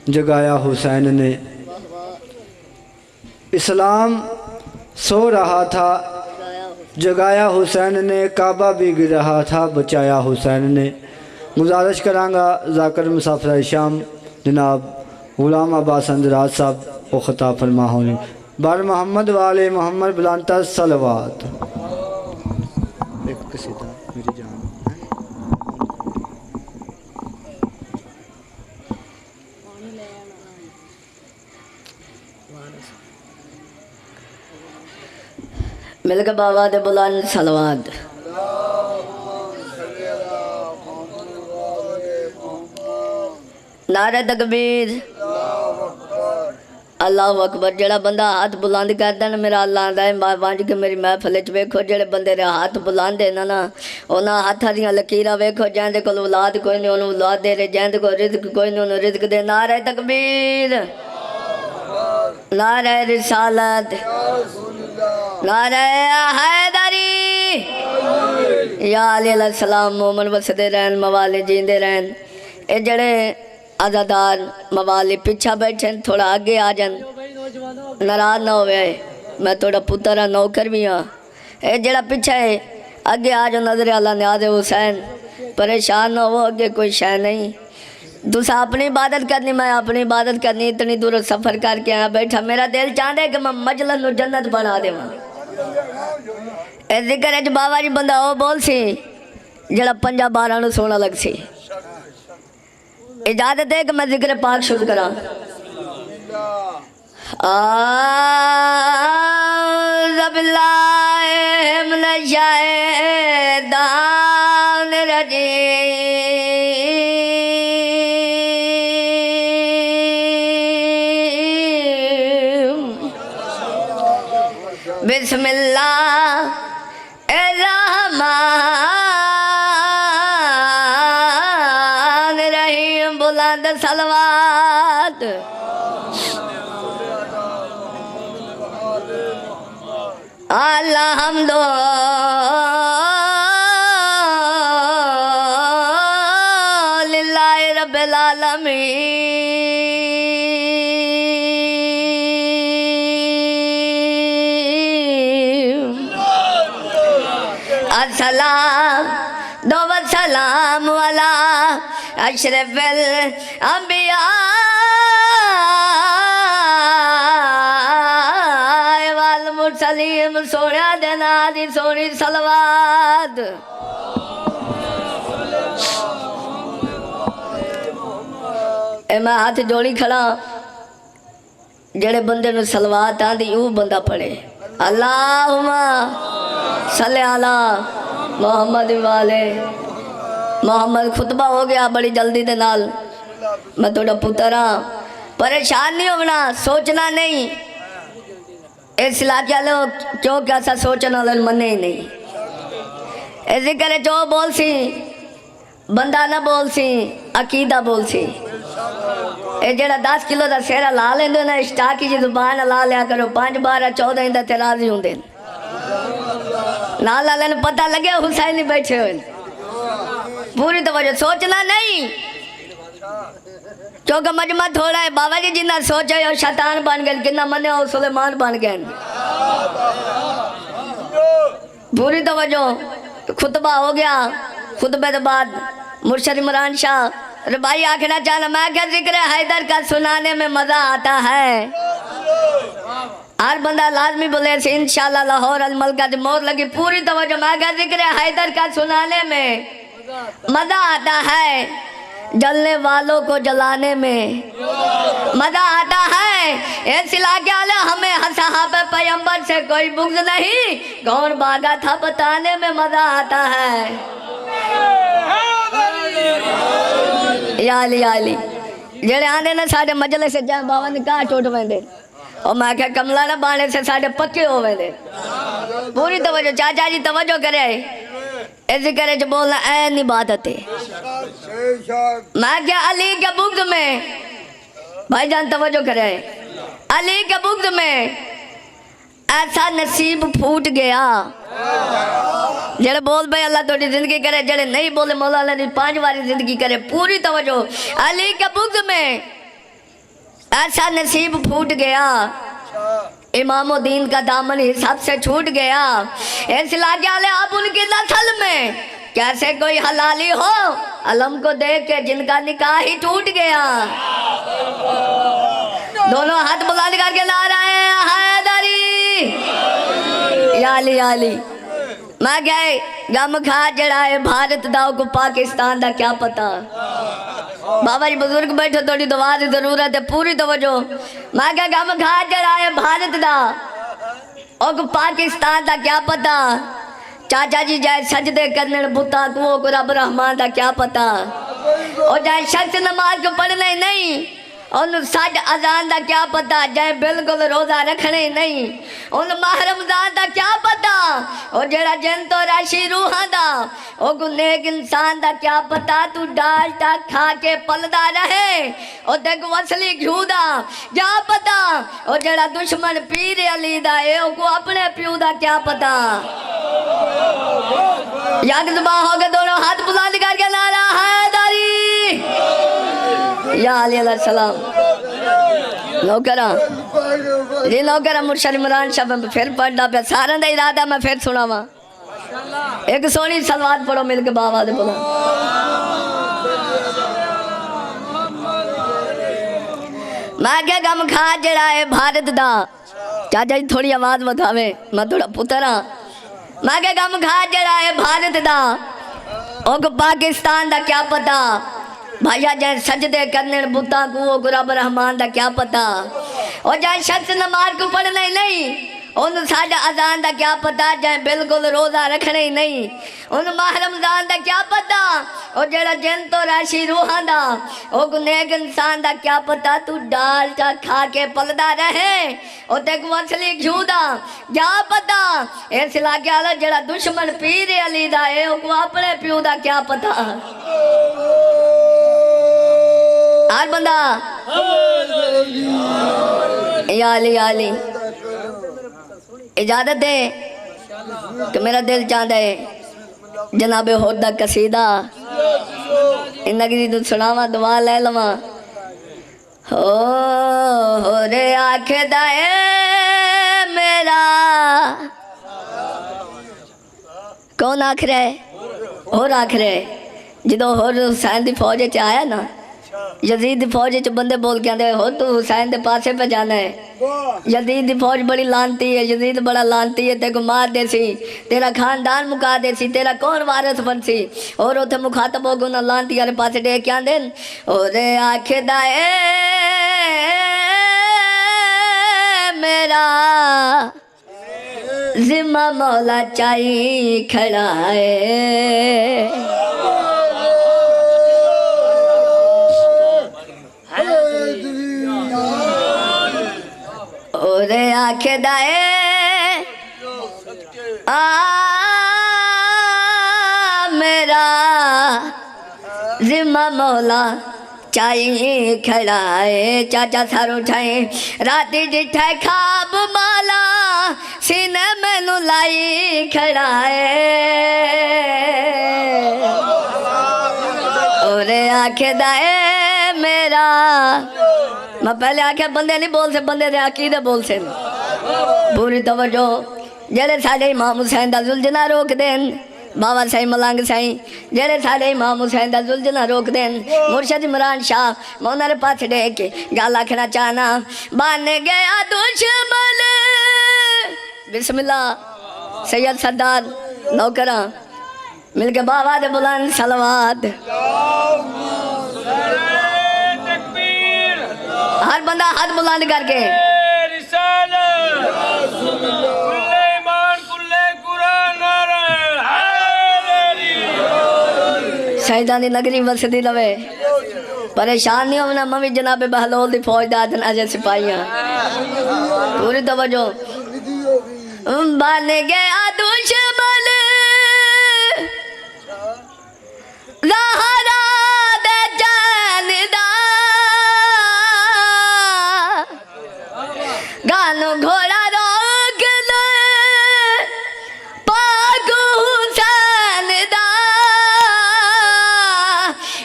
जगाया हुसैन ने। इस्लाम सो रहा था, जगाया हुसैन ने। काबा भी गिर रहा था, बचाया हुसैन ने। गुजारिश करांगा ज़ाकिर मुसाफिर शाम जनाब गुलाम अब्बास अंदराज साहब को ख़िताब फरमा होने। बार मोहम्मद वाले मोहम्मद बुलांता सलवात। एक कसीदा मेरी जान मिल के बाबा दे बुलान सलवात। नारे तकबीर, अल्लाह अकबर। जेड़ा बंदा हाथ बुलंद करदा ना, मेरा अल्लाह आंदा है वंज के मेरी महफिल च वेखो जेड़े बंदे रे हाथ बुलंद है ना उन्हां हाथां दियां लकीरां वेखो। जैंदे कोल औलाद कोई नहीं उन्होंने औलाद दे रहे, जैंदे कोल रिज़्क कोई नहीं उन्होंने रिज़्क दे। नारे तकबीर, नारे रिसालत, नारे हैदरी। या अलैहि सलाम मोमन वसदे रहन, मवाले जींदे रहन। ये जड़े आज़ादार मवाले पिछा बैठे थोड़ा आगे आ जान, नाराज ना होवे। मैं थोड़ा पुत्र हाँ, नौकर भी हाँ। ये जड़ा पिछा है आगे आ जाओ। नजर अल्लाह न्याज़ हुसैन, परेशान ना हो, अगे कोई शय नहीं। तुसा अपनी इबादत करनी, मैं अपनी इबादत करनी। इतनी दूर सफ़र करके आया बैठा, मेरा दिल चाहता है कि मैं मजलिस नूं जन्नत बना देवां। जिक्र है बाबा जी बंदा वो बोल सी जड़ा 5-12 नूं सोना लग सी। इजाजत है कि मैं जिक्र पाक शुरू करा। आऊज़ु बिल्लाहि मिनश शैतानिर रजीम। बिस्मिल्लाहिर्रहमानिर्रहीम। बुलंद सलवात। अल्हम्दुलिल्लाहि रब्बिल आलमीन। अस्सलाम दो वसलाम वाला अशरफिल अंबिया वल मुरसलीम। सोने देना दी सोनी सलवात। मैं हाथ जोड़ी खड़ा, जेड़े बंदे नूं सलवात आंदी वो बंदा पढ़े अल्लाहुम्मा सल्ले अला मोहम्मद वाले मोहम्मद। खुतबा हो गया बड़ी जल्दी दे नाल। मैं थोड़ा पुत्र हाँ, परेशान नहीं होना, सोचना नहीं। इस इलाके वाले क्यों कैसा सोचने वाले मने ही नहीं। ऐसे करे जो बोल सी बंदा ना बोल सी, अकीदा बोल सी। ये जरा 10 किलो का सेरा ला लेंदे ना, स्टाकी जी जुबान ला लिया करो। 5, 12, 14 इंदा ते राजी होंदे नाल वाले ने पता लगे हुसैन ही बैठे हुए। पूरी तवज्जो, सोचना नहीं क्योंकि मजमा थोड़ा है। बाबा जी जिन्ना सोचे हो शैतान बन गए, किन्ना मने हो सुलेमान बन गए। पूरी तवज्जो। खुतबा हो गया, खुतबे के बाद मुर्शद इमरान शाह रबाई आखना चाहना, मैं क्या जिक्र हैदर का सुनाने में मजा आता है। हर बंदा लाजमी बोले इंशाल्लाह लाहौर अलमलका की मोहर लगी। पूरी तवज्जो। मैं क्या जिक्र हैदर का सुनाने में मजा आता है, जलने वालों को जलाने में मजा आता है। इस इलाके वाले हमें सहाबे पैगंबर से कोई बुग़्ज़ नहीं, कौन भागा था बताने में मजा आता है। याली याली जेड़े आने ना साढ़े मजले से जाए बाबा ने कहा टूट वेंदे, और मैं क्या कमला ना बाणे से साढ़े पक्के हो वेंदे। पूरी तवज्जो चाचा जी तवज्जो करे, ऐसे करे जो बोलना ऐन इबादत है। मैं क्या अली के बुग़्ज़ में भाईजान तवज्जो करे, अली के बुग़्ज़ में ऐसा नसीब फूट गया। जेड़े बोल भाई अल्लाह थोड़ी जिंदगी करे, जेड़े नहीं बोले मौला ने 5 बारी जिंदगी करे। पूरी तवज्जो। अली के बुग़्ज़ में ऐसा नसीब फूट गया, इमामुद्दीन का दामन हिसाब से छूट गया। ऐसे लागे अब उनकी नस्ल में कैसे कोई हलाली हो, अलम को देख के जिनका निकाह ही टूट गया। दोनों हाथ बुलंद करके ला रहे हैं हैदरी याली याली। मैं गए गम खा जड़ा है भारत दा को पाकिस्तान दा क्या पता। बाबा जी बुजुर्ग बैठो, थोड़ी दुआ की जरूरत है, पूरी तवज्जो। मैं क्या गम खा जड़ा है भारत दा और पाकिस्तान दा क्या पता। चाचा जी जाए सजदे करने बुता को रब रहमान दा क्या पता। और जाए शख्स नमाज को पढ़ना ही नहीं, उन सज अजान दा क्या पता। जाए बिल्कुल रोजा रखने ही नहीं, उन माह रमजान दा क्या पता। और जेड़ा जिन तो राशि रूहां दा ओ नेक इंसान दा क्या पता। तू डालटा खा के पलदा रहे और देख असली घ्यू दा क्या पता। और जेड़ा दुश्मन पीर अली दा है ओ अपने प्यू दा क्या पता। याद जुबा हो गए, दोनों हाथ बुलंद करके नारा हैदरी या अली सलाम। नौकरा जी नौकरा मुर्शद इमरान शाह फिर पढ़ना पे सारा दा इरादा मैं फिर सुनावा। एक सोनी सलवात पढ़ो मिल के बाबा दे बोलो। मैं क्या गम खा जड़ा है भारत दा। चाचा जी थोड़ी आवाज बतावे, मैं थोड़ा पुत्र हाँ। मैं क्या गम खा जड़ा है भारत दा और पाकिस्तान दा क्या पता। भाइया जाए सजदे करने बुता को रब रहमान दा क्या पता। और जाए शख्स नमाज को पढ़ना ही नहीं, उन साडा अजान दा क्या पता। जाए बिल्कुल रोजा रखने ही नहीं, उन माह रमजान दा क्या पता। और जेड़ा जिन तो राशि रूहां दा ओ नेक इंसान दा क्या पता। तू डालटा खा के पलदा रहे और तेको असली घ्यू दा क्या पता। इस लागे वाला जेड़ा दुश्मन पीर अली दा है ओ अपने प्यू दा क्या पता। हर बंदा याली याली इजाजत दे कि मेरा दिल चाहता है जनाबे होदा कसीदा नगरी सुनावा दुआ ले लवा। हो रे आखदा है मेरा कौन आख रहा है, होर आख रहा है। जो होर हुसैन की फौज च आया ना, यजीद की फौज च बंदे बोल के आते हो तू हुसैन के पासे पे जाना है। यजीद की फौज बड़ी लानती है, यजीद बड़ा लानती है, तेको मार दे सी, तेरा खानदान मुका दे सी, तेरा कौन वारिस बन सी। और उथे मुखातब हो गए लानती वाले पासे डे क्या दिन और आखदा है मेरा जिम्मा मौला चाई खड़ा है। और आखदा है मेरा जिम्मा मौला चाई खड़ा है। चाचा सारो उठाए राती डिठा खाब माला सीने मैनू लाई खड़ा है। और आखदा है मेरा मैं पहले आख्या बंदे नहीं बोल से, बंदे दे अकीदे बोल से। पूरी तवज्जो जेड़े साडे इमाम हुसैन दा जुलजना रोक देन बाबा साईं मलंग साईं, जेड़े साडे इमाम हुसैन दा जुलजना रोक देन मुर्शद इमरान शाह मैं उन्हारे पास डे के गल आखना चाहना। बन गया दुश्मन बिस्मिल्लाह सैयद सरदार नौकरा मिल के बाबा दे बुलंद सलवात। हर बंदा हाथ बुलंद करके शहीदां दी नगरी वसदी लवे। परेशान नहीं होना मम्मी जनाबे बहलोल दी फौज दा अजे सिपाहियां। पूरी तवज्जो बन गया दुश्मन ज़हरा दे जान दा गानो घोड़ा रोक ले पाक हुसैन दा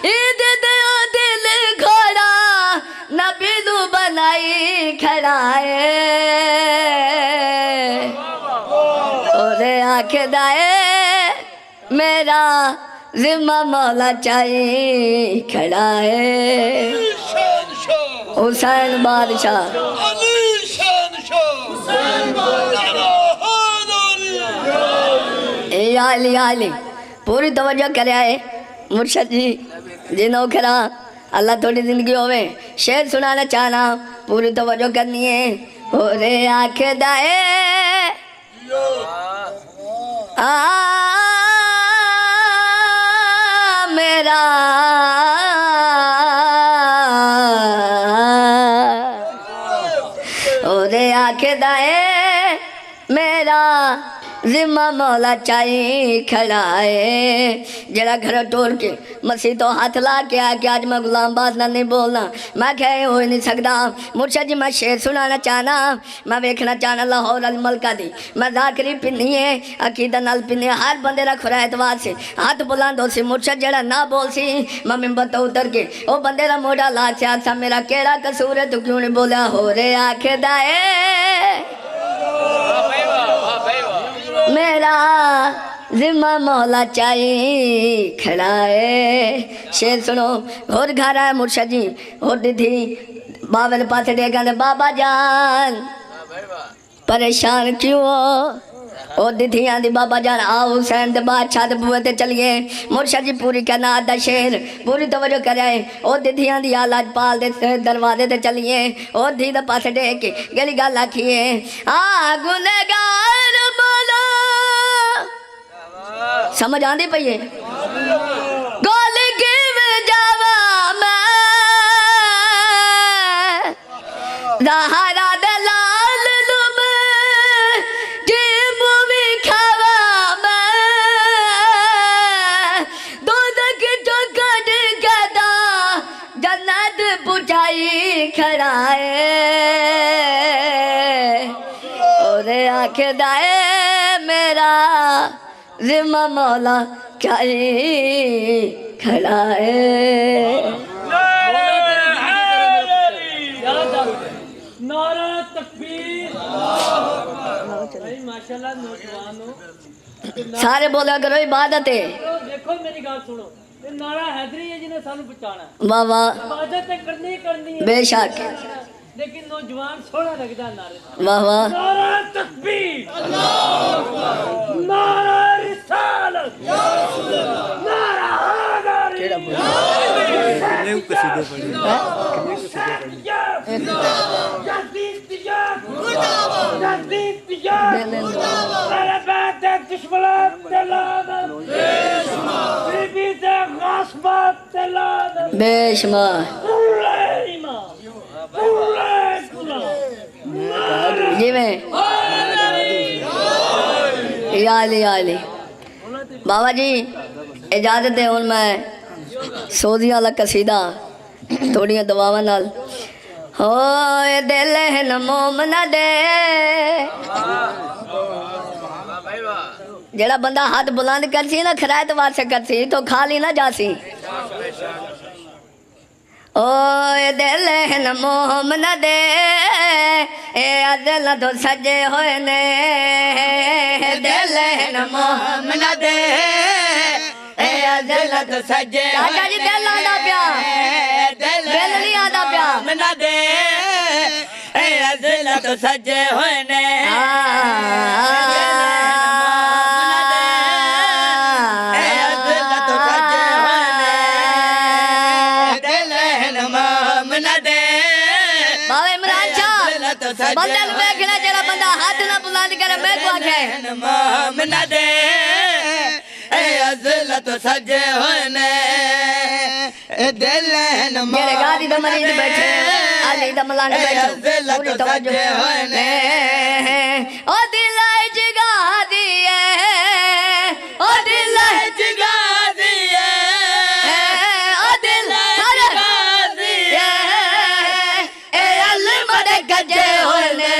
ईद दे दिल घोड़ा नबी नू बना बचाई खड़ा है ओरे आखदा है मेरा जिम्मा मौला चाई खड़ा है हुसैन बादशाह आली आली पूरी तवज्जो करे आए मुर्शद जी जिनो खरा अल्लाह थोड़ी जिंदगी होवे शेर सुनाना चाहना पूरी तवज्जो करनी है हो रे आखे दाए मेरा हो रे आखे दाए मेरा जिम्मा मौला चाई खड़ा है जरा घर टोल के मसीह तो हाथ ला के आ कि आज मैं गुलाम बात ना नहीं बोलना मैं कहे हो नहीं सकता मुर्शद जी मैं शेर सुनाना चाहना मैं देखना चाहना लाहौर अल मलका दी मैं जाकरी पिन्नी है अकीदा नाल पिन्नी हर बंदे रा खुरा एतवार से हाथ बुलंद हो सी मुर्शद जरा ना बोल सी मैं मिंबर तो उतर के ओ बंदे रा मोढ़ा ला से आसा मेरा केड़ा कसूर है तू क्यों नहीं बोला हो रे आखेदा है मेरा जिम्मा मौला चाई खड़ा है शेर सुनो और घर आया मुर्शद जी और दीदी बाबे पास कहते बाबा जान परेशान क्यों हो और दीदी आंदी बाबा जान आओ हुसैन दे बादशाह दे बुए ते चलिए मुर्शद जी पूरी कहना आधा शेर पूरी तवज्जो करे और दीदी आंदी आलाज पाल दे दरवाजे ते चलिए और धी दे पास देख के गली गल आखिए आ गुनहगार बोलो समझ आंदी पई है गोल किवें जावा मैं ज़हरा दे लाल लुम की मूवी खावा मैं दोज़ख चो कढ कदा जन्नत पुछाई खड़ा है ओरे आखदा है मेरा जिम्मा मौला चाई खड़ा है नारा तकबीर माशाल्लाह नौजवानों सारे बोला करो इबादत है देखो मेरी गल सुनो ये नारा हैदरी है जिन्हें सानू बचाना वाह वाह इबादत तो करनी है बेशक लेकिन नौजवान सोहना लगदा नारे वाह वाह नारा तकबीर नारा रिसालत नारा हैदरी कितने कसीदे बेशुमार जी में याली याली बाबा जी इजाजत है हूँ मैं सोदी वाला कसीदा थोड़िया दवावां नाल हो दिल है न मोमना दे जेड़ा बंदा हाथ बुलंद करसी ना खरायत वार से करसी तो खाली ना जासी ओ दिल है न मोमना दे ए अदल तो सजे होए ने दिल है न मोमना दे ए अदल तो सजे चाचा जी दिल आंदा प्या दिल नहीं आंदा प्या मना दे ए अज़ल तो सजे होए ने बंदे नु देखना जेड़ा बंदा हाथ ना बुलंद करे मैं को आखे मना दे ए अज़ल तो सजे होए ने दिल न जेड़े गादी दे मरीज बैठे अली दा मलांग बैठे पूरी तवज्जो होए ने ओ दिल जगा दिए ओ दिल जगा दिए ओ दिल जगा दिए ए अल मदे गजे होए ने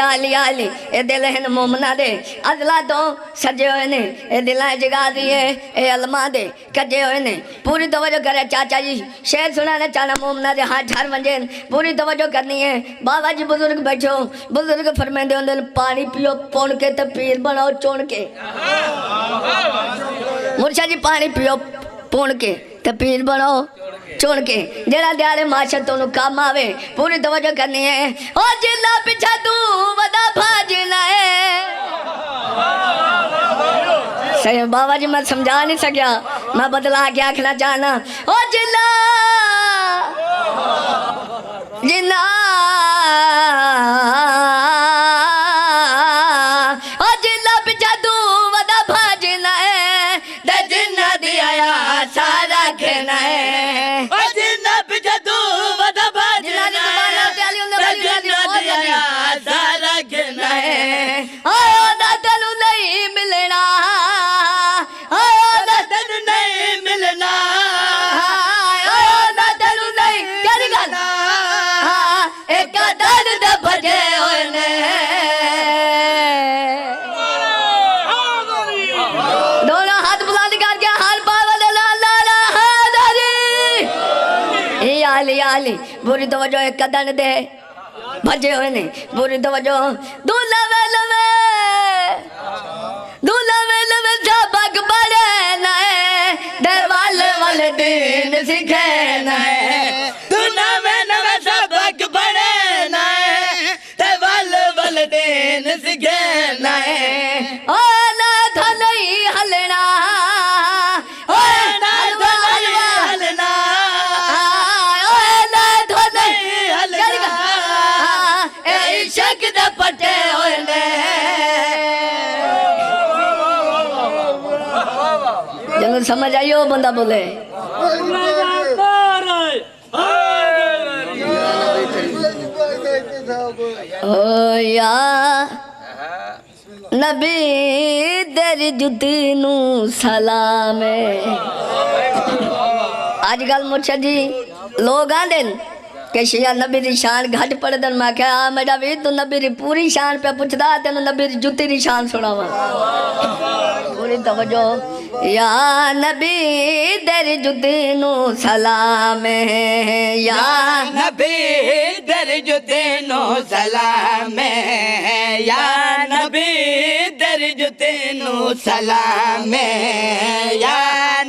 आली आली ए दिल हैं मोमना दे अदला तो सजे हुए ने ए दिलां जगा दिए ए अलमा दे कजे हुए ने पूरी तवज्जो करे चाचा जी शेर सुनाना चाहना मोमना दे हाथ झार मंजे पूरी तवज्जो करनी है बाबा जी बुजुर्ग बैठो बुजुर्ग फरमाते होंगे पानी पियो पुन के ते पीर बनाओ चुन के मुर्शा जी पानी पियो पुन के ते पीर बनाओ चुन के जेड़ा दियाले माशा तोनू काम आवे पूरी तवज्जो करनी है ओ जिला पिछा तू वदा भाजना है सही बाबा जी मैं समझा नहीं सकिया मैं बदला के आखना चाहना ओ जिला जिना ओ जिला पिछा तू वदा भाजना है ते जिन्ना दिया सारा खेना है ओ जिन्ना पिछा तू वदा भाजना सारा खेना है आयो ना तनु नहीं मिलना आयो ना तन नहीं मिलना आयो ना तनु नहीं क्या गल एक दर्द भजे होए ने दोनों हाथ बुलंद करके हाल पावल ला ला ला हादरी ये आली बुरी तवज्जो एक कदन दे भजे हुए ने बुरी तवज्जो दूल्हा वे लवे सबक बड़े नए दरवाल वाले दिन सीखे नए दुना में नवे सबक बड़े नए ते वल दिन सिखे नए ओ ना था नहीं हलना ओ ना था नहीं हलना ओ ना था नहीं हलना ए इश्क दे पटे होए ने जब समझ आइयो बंदा बोले ओ या नबी तेरी जुती नू सलाम है आजकल मुर्शद जी लोग आंदे कि शिया नबी दी शान घट पढ़दन मैं क्या मेरा भी तू नबी दी पूरी शान पे पुछदा तेन नबी दी जुती दी शान सुनावा पूरी तवज्जो या नबी तेरी जुती नू सलाम है या नबी तेरी जुती नो सलाम है या नबी तेरी जुती नो सलाम है या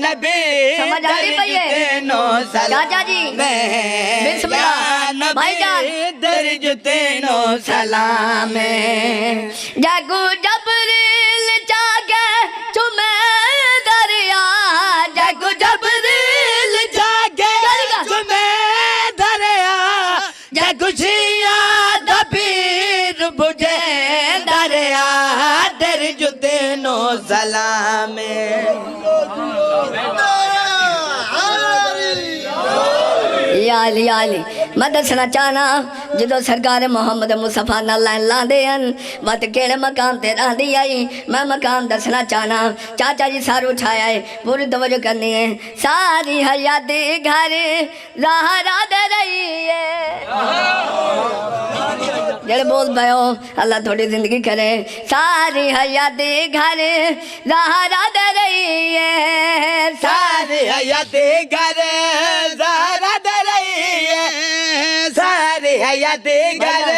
नबी समझ आ रही भैया? तेरी नो सलाम चाचा जी, बिस्मिल्लाह। भाईजान। तेरी जुती नो सलाम है जागू जबरील जागे चुमे दरिया जागू जबरील जागे तुम्हें दरिया जगुशिया दबीर बुझे दरिया तेरी जुते नो सलाम याली याली मैं दसना चाहना जो सरकार मोहम्मद मुस्तफा नाल लाइन लांदे हन वत केड़े मकाम ते रहंदी आई मैं मकाम दसना चाहना चाचा जी सारू उठाया है पूरी तवज्जो करनी है सारी हयाती घर राह दे रही है जेड़े बोल पाओ अल्लाह थोड़ी जिंदगी करे सारी हयाती घर राह दे रही है सारी हयाती घर ज़ारा दे रही है सारी हयाती घर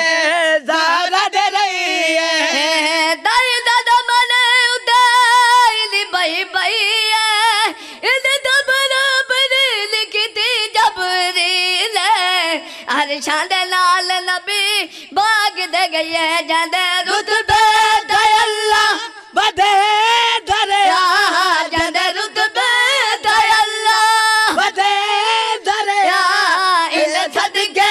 ज़ारा दे रही है दाई दादा मने उदाइली बई बई है इन दबरा बरी लिखती जबरील हर शान लाल नबी बाग दे गई है जंदे रुतबे दे अल्लाह बदे दरिया जंदे रुतबे दे अल्लाह बदे दरिया इन सदके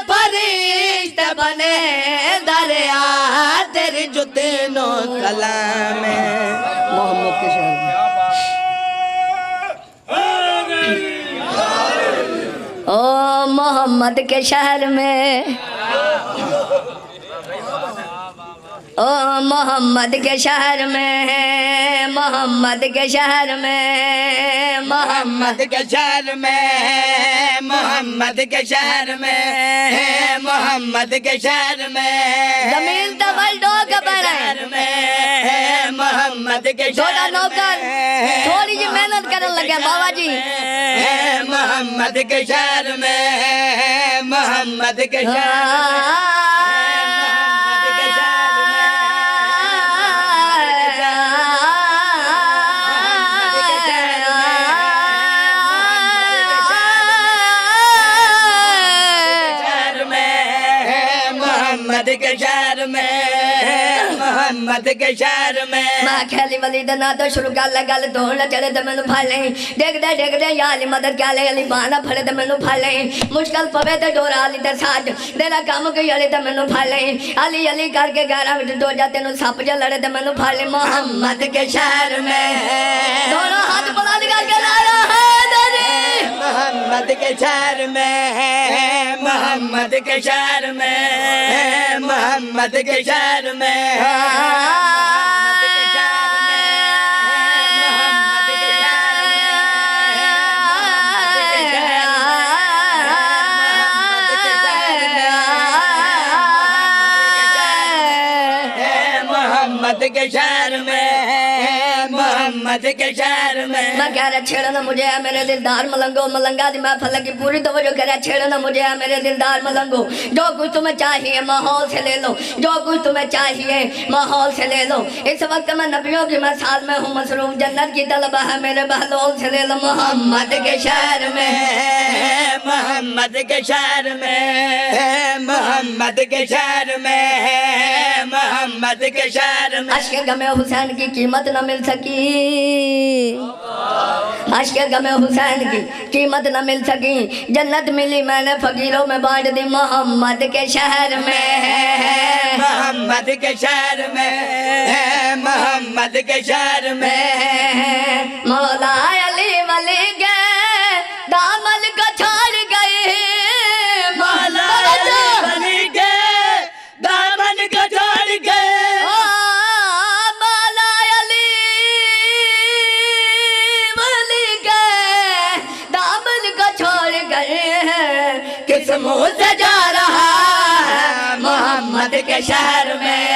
फरिश्ते बने दरिया तेरी जुते नो सलाम मोहम्मद के शहर में ओ मोहम्मद के शहर में ओ मोहम्मद के शहर में, मोहम्मद के शहर में, मोहम्मद के शहर में, मोहम्मद के शहर में, मोहम्मद के शहर में, जमीन तबल डोक पर में, मोहम्मद के थोड़ा नौकर थोड़ी जी मेहनत करने लगे बाबा जी। मोहम्मद के शहर में, मोहम्मद के शहर मोहम्मद के शहर में, मोहम्मद के शहर में। मैं खेली वली दा ना तो शुरू कर गल तो न चढ़े तो मैनू फड़ ले, देखदे देखदे यार अली मदद क्या ले अली बाना फड़े तो मैनू फड़ ले, मुश्किल पवे तो डोरा अली ते साथ तेरा काम कोई अली तो मैनू फड़ ले, अली अली करके गारा विच डो जा तेनू सप जा लड़े तो मैनू फड़ ले। मोहम्मद के शहर में दोनों हाथ बुलंद करके नारा हैदरी। मोहम्मद के शहर में, मोहम्मद के शहर में, मोहम्मद के शहर में, मोहम्मद के शहर में, मोहम्मद के शहर में। मैं कह रहा छेड़ना मुझे है मेरे दिलदार मलंगो, मलंगा दी महफिल की पूरी तवज्जो कह रहा छेड़ना मुझे है मेरे दिलदार मलंगो, जो कुछ तुम्हें चाहिए माहौल से ले लो, जो कुछ तुम्हें चाहिए माहौल से ले लो। इस वक्त मैं नबियों की मिसाल में हूँ मसरूफ, जन्नत की तलब है मेरे बहलोल से ले लो। मोहम्मद के शहर में, मोहम्मद के शहर में, मोहम्मद के शहर में, मोहम्मद के शहर में। अश्क गमे हुसैन की कीमत न मिल सकी, अश्क गमे हुसैन की कीमत न मिल सकी, जन्नत मिली मैंने फकीरों में बांट दी। मोहम्मद के शहर में, मोहम्मद के शहर में, मोहम्मद के शहर में। मौला अली वली के दामन को छोड़ गए, मौला अली वली के दामन को छोड़ गए, मौला अली वली के दामन को छोड़ गए। किस मुंह से जा रहा है मोहम्मद के शहर में।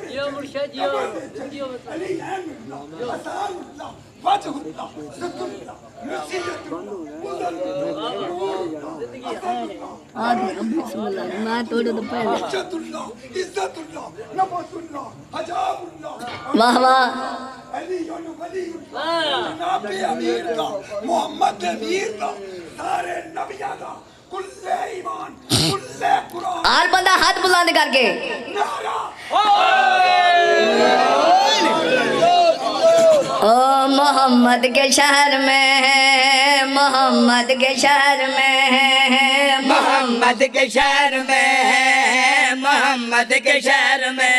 जियो मुर्शिद जियो जियो मैं तोड़ दो पहले। वाह वाह मोहम्मद अमीर का सारे नबिया का कुल्ले ईमान कुल्ले कुरान। हर बंदा हाथ बुलंद करके ओ मोहम्मद के शहर में, मोहम्मद के शहर में, मोहम्मद के शहर में, मोहम्मद के शहर में।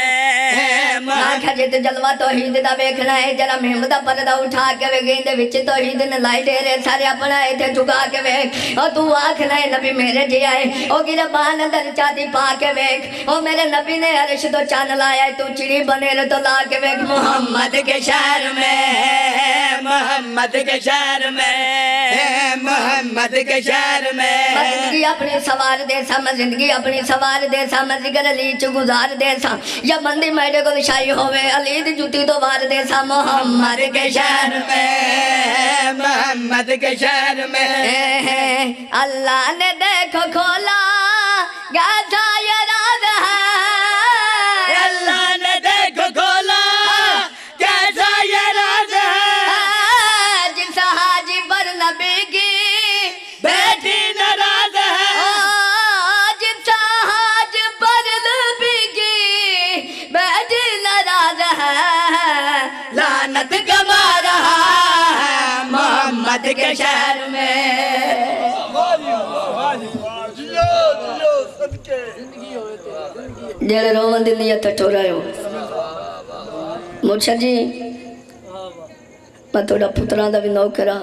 आखा जित जलवा तौहीद दा वेखना है, जरा मेहम दा पर्दा उठा के वे गेंदे विच तौहीद ने लाई तेरे सारे अपना इथे झुका के वेख। ओ तू आखना है नबी मेरे जी आए, ओ गिरबान अंदर चादी पा के वेख। ओ मेरे नबी ने अर्श तो चांद लाया, तू चिड़ी बने रे तो ला के वेख। मोहम्मद के शहर में, मोहम्मद के शहर में, मोहम्मद के शहर में। मैं जिंदगी अपनी सवार दे सा, मैं जिंदगी अपनी सवार दे सा, मैं जिगर अली च गुजार दे सा, या बंदी मेरे को शाही होवे अली दी जुती तो वार दे सा। मोहम्मद के शहर में, मोहम्मद के शहर में। अल्लाह ने देखो खोला गाथा ये राज है, अल्लाह ने देखो खोला कैसा ये राज है, जिस हाजी पर नबी की बेटी नाराज है, जिस हाज पर नबी की बेटी नाराज है, लानत गवा रहा है मोहम्मद के शहर में। जेड़े रोवन दी नीयत ठोरायो मुर्शद जी मैं थोड़ा पुत्रा दा भी नौकरा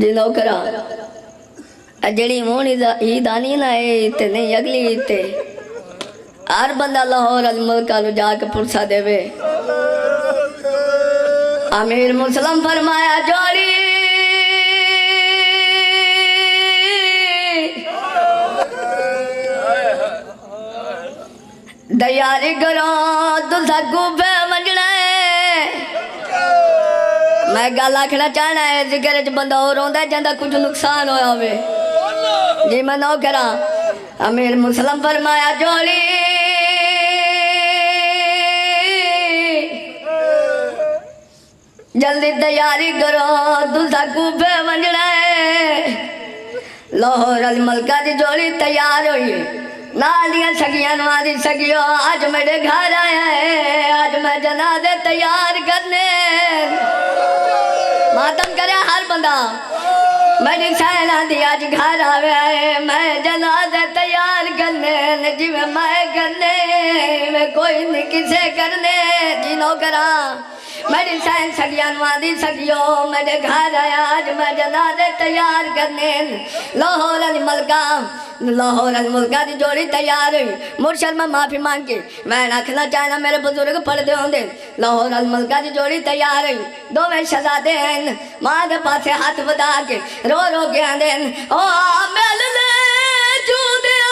जी नौकरा जेड़ी मोहनी ईद आनी ना ईद नहीं अगली ईद ते हर बंदा लाहौर अल मुल्का नु जाके पुरसा देवे अमीर मुसलम फरमाया जोड़ी दयारी करो तुसा गुफे मंजना मैं गल आखना चाहना है जिगर च बंदा और रोंदा जांदा कुछ नुकसान होया होवे जी मैं नौ करा अमीर मुसलम फरमाया जोड़ी जल्दी तैयारी करो तुसा गुफे मंजना लाहौर अल मलका दी जोड़ी तैयार हुई नालियां सगियां नवादी सगियो आज मेरे घर आया है आज मैं जनाजे तैयार करने मातम करे हर बंदा मेरी सैना दी आज घर आया है मैं जनाजे तैयार करने जिਵੇਂ मैं करने मैं कोई नहीं किसे करने जी नो करा मेरी सैन सगियां नवादी सगियो मेरे घर आया आज मैं जनाजे तैयार करने लाहौर अल मुल्का दी जोड़ी तैयार हुई मुर्शद में माफी मांग के मैं आखना चाहना मेरे बुजुर्ग पढ़ते होंगे लाहौर अल मुल्का दी जोड़ी तैयार हुई दोवें शहजादे हैं मां दे पासे हाथ बधा के रो रो के आंदे ओ मिल ले जूदिया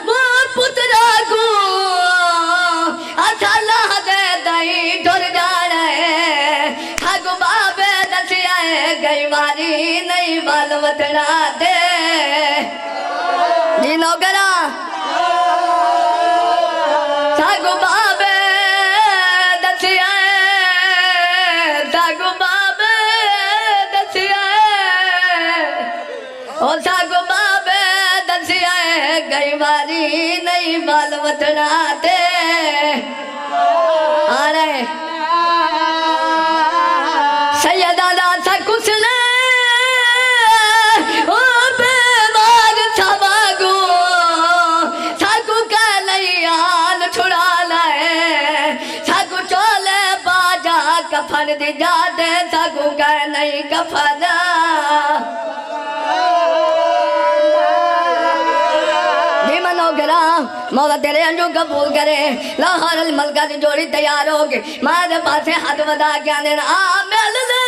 मोर पुत्रा को असाला दे दई डर जाना है हगु बाबे दसिया है गई बारी नहीं बाल वतना दे जी नौकरा सागु बाबे दसिया सागु बाबे दसिया ओ सागु बाबे दसिया गई बारी नहीं बाल वतना दे अरे सैयदा सा कुछ ने कफन दी जाते सकू कह नहीं कफन जी मनोगरा मौला तेरे अंजू कबूल करे लाहौर अल मलका दी जोड़ी तैयार हो गई मां दे पासे हाथ बधा के आने आ मिल ले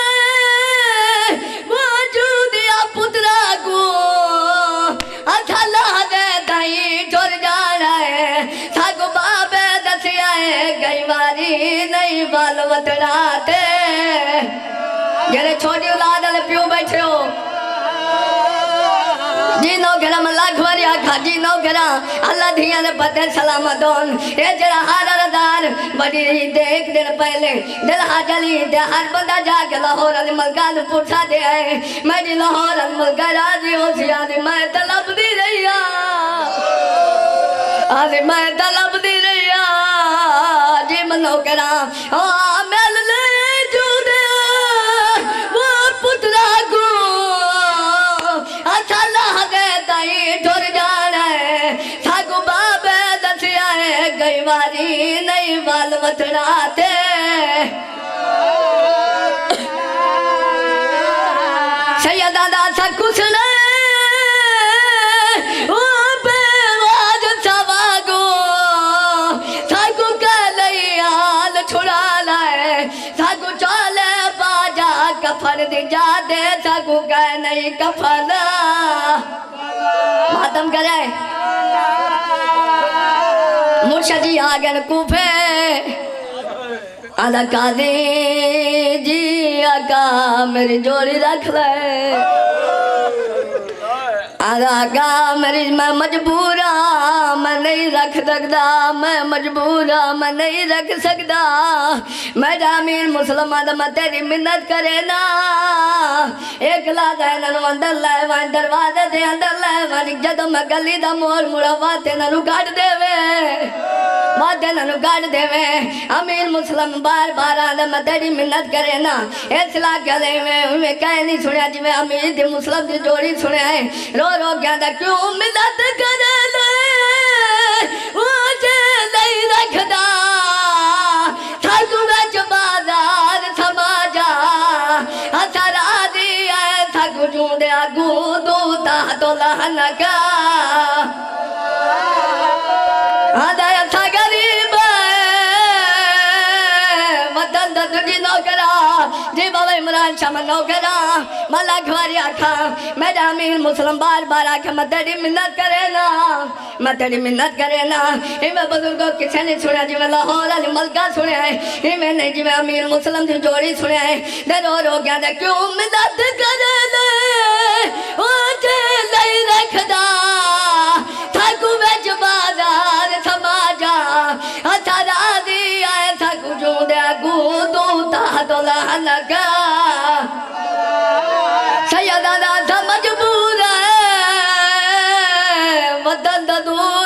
मौजूदिया पुत्रा को अथला दे दई टुर जाना है सागु बाबे दसिया है गई बारी नहीं बाल वतना ते जेरे छोटी औलाद वाले प्यो बैठे हो जी नो घरा में लाख बारी आखा जी नो घरा अल्लाह धिया ने पते सलामत होन ये जरा हारदार बड़ी देख दिन पहले दिल हाजली दे हर बंदा जाके लाहौर अल मलका नु पूछा दे मैं जी लाहौर अल मलका राजी हो सिया दी मैं तलब दी रहिया आज मैं तलब दी रहिया जी मनो करा ओ मिल ले जूदे वो पुत्रा को असाला दे दई ठुर जाना है सागु बाबे दसिया है गई बारी नहीं बाल वतना ते सैयदा दा सा कुछ ने ओ बेवाज सवागो सागु का लैयाल छुड़ा लाए सागु चले बाजा कफन दी जाते सागु का नहीं कफन मातम करे मुर्शद जी आ गए कूफे आदा काजी जी आका मेरी जोड़ी रख ले आगा मेरी मैं मजबूरा मैं नहीं रख सकता मैं मजबूरा मैं नहीं रख सकता मैं अमीर मुसलमान मैं तेरी मिन्नत करे ना एक ला दे अंदर ले वन दरवाजे दे अंदर ले वन जदों मैं गली दा मोड़ मुड़ा वाते नू काट देवे मादन गाड़ देवे अमीर मुस्लिम बार बार आंदा मैं तेरी मिन्नत करे ना इसला क्या देवे मैं कह नहीं सुनिया जिवें अमीर दी मुस्लिम दी जोड़ी सुनिया है रो रो गया क्यों मिन्नत करे ले मुझे नहीं रखदा थाकू विच बाजार समाजा हथरा दिया थाकू जूंदे आगू दूता तो लहन का आदा था गरीब वतन तुझी नौकरा जी बाबा इमरान शाह में नौकरा मला घवारी आखा मेरा अमीर मुस्लिम बार बार आखा मैं तेरी मिन्नत करे ना मैं तेरी मिन्नत करे ना इवें बुजुर्गों किसे नहीं सुनिया जी मैं लाहौर अली मलका सुनिया है इवें नहीं जी मैं अमीर मुस्लिम की जोड़ी सुनिया है दे रो गया दे क्यों मिन्नत करे ले मुझे नहीं रखदा थाकू विच बाजार समाजा हथरा दिया थाकू जूंदे आगू दूता तो लहन का सैयदा दा मजबूर है वतन दा दूर